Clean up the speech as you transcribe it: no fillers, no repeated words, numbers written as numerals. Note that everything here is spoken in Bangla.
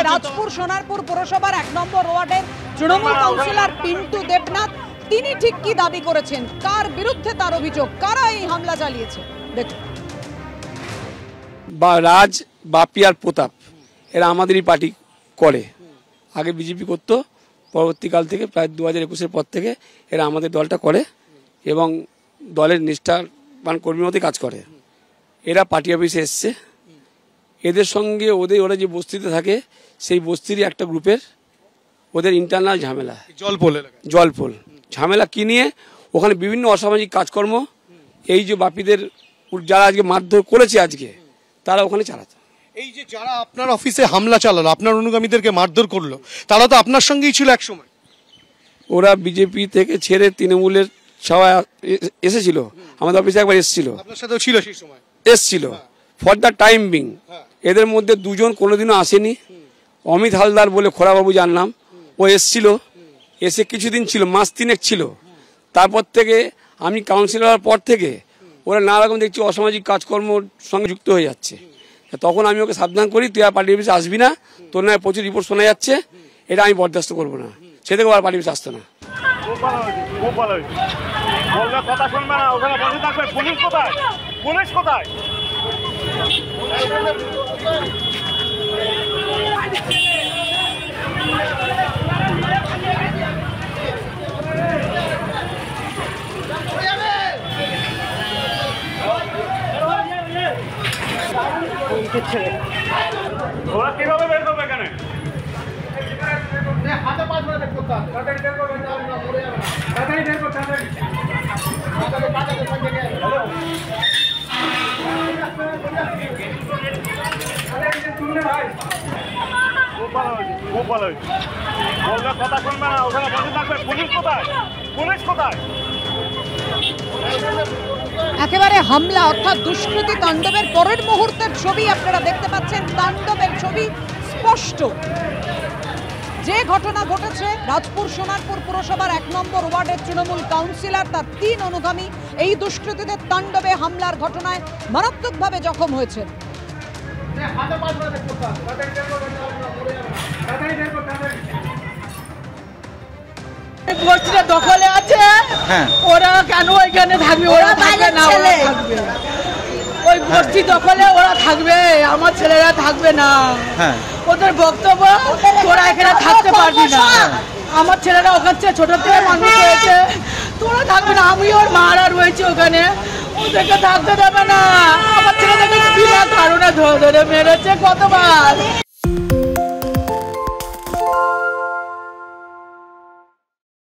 রাজপুর সোনারপুর পুরসভার 1 নম্বর ওয়ার্ডের তৃণমূল কাউন্সিলর পিন্টু দেবনাথ তিনি ঠিক কি দাবি করেছেন, কার বিরুদ্ধে তার অভিযোগ, কারা এই হামলা চালিয়েছে দেখুন। রাজ, বাপি আর প্রতাপ এরা আমাদেরই পার্টি করে, আগে বিজেপি করতো, পরবর্তীকাল থেকে প্রায় 2021-এর পর থেকে এরা আমাদের দলটা করে এবং দলের নিষ্ঠাবান কর্মীর মধ্যে কাজ করে। এরা পার্টি অফিসে এসছে, এদের সঙ্গে ওরা যে বস্তিতে থাকে সেই বস্তিরই একটা গ্রুপের ওদের ইন্টারনাল ঝামেলা, জলপোল ঝামেলা কি নিয়ে ওখানে বিভিন্ন অসামাজিক কাজকর্ম এই যে বাপিদের যারা আজকে মারধর করেছে আজকে তারা ওখানে চালাতো। এই যে যারা আপনার অফিসে হামলা চালালো, আপনার অনুগামীদেরকে মারধর করলো, তারা তো আপনার সঙ্গেই ছিল এক সময়। ওরা বিজেপি থেকে ছেড়ে তৃণমূলের সবাই এসেছিল, আমাদের অফিসে একবার এসেছিল, আপনার সাথেও ছিল সেই সময়, এসেছিল ফর দ্য টাইম বিং। এদের মধ্যে দুজন কোনোদিনও আসেনি। অমিত হালদার বলে খোড়াবাবু যার নাম, ও এসেছিল, এসে কিছুদিন ছিল, মাস 3 ছিল। তারপর থেকে আমি কাউন্সিলর হওয়ার পর থেকে ওরা নানা রকম দেখছি অসামাজিক কাজকর্মর সঙ্গে যুক্ত হয়ে যাচ্ছে। তখন আমি ওকে সাবধান করি, তুই আর পার্টি অফিসে আসবি না, তোর নয় প্রচুর রিপোর্ট শোনা যাচ্ছে, এটা আমি বরদাস্ত করবো না। সে থেকে আর পার্টি অফিসে আসতো না। কথা শুনবে না, ওখানে বসে থাকবে। পুলিশ কোথায়? পুলিশ কোথায়? ওরা কিভাবে বের করবে এখানে? হাতে পাঁচ বের করতে হবে, বের করবে না, মরে যাবে না, তাড়াতাড়ি বের করতে হবে। কথা শুনবে না, ওখানে বসে থাকবে। পুলিশ কোথায়? পুলিশ কোথায়? একেবারে হামলা অর্থাৎ দুষ্কৃতী তাণ্ডবের পরের মুহূর্তের ছবি আপনারা দেখতে পাচ্ছেন। তাণ্ডবের ছবি স্পষ্ট। যে ঘটনা ঘটেছে, রাজপুর সোনারপুর পুরসভার 1 নম্বর ওয়ার্ডের তৃণমূল কাউন্সিলর তার 3 অনুগামী এই দুষ্কৃতীদের তাণ্ডবে হামলার ঘটনায় মারাত্মকভাবে জখম হয়েছে। বস্তিটা দখলে আছে, ওরা কেন ওইখানে থাকবে? ওরা থাকবে না, ওরা থাকবে ওই বস্তি দখলে, ওরা থাকবে, আমার ছেলেরা থাকবে না। ওদের বক্তব্য তোরা এখানে থাকতে পারবি না, আমার ছেলেরা ওখান থেকে ছোট থেকে মানুষ হয়েছে, তোরা থাকবে না। আমি ওর মারা রয়েছে ওখানে, ওদেরকে থাকতে দেবে না। আমার ছেলেদেরকে বিনা কারণে ধরে ধরে মেরেছে কতবার।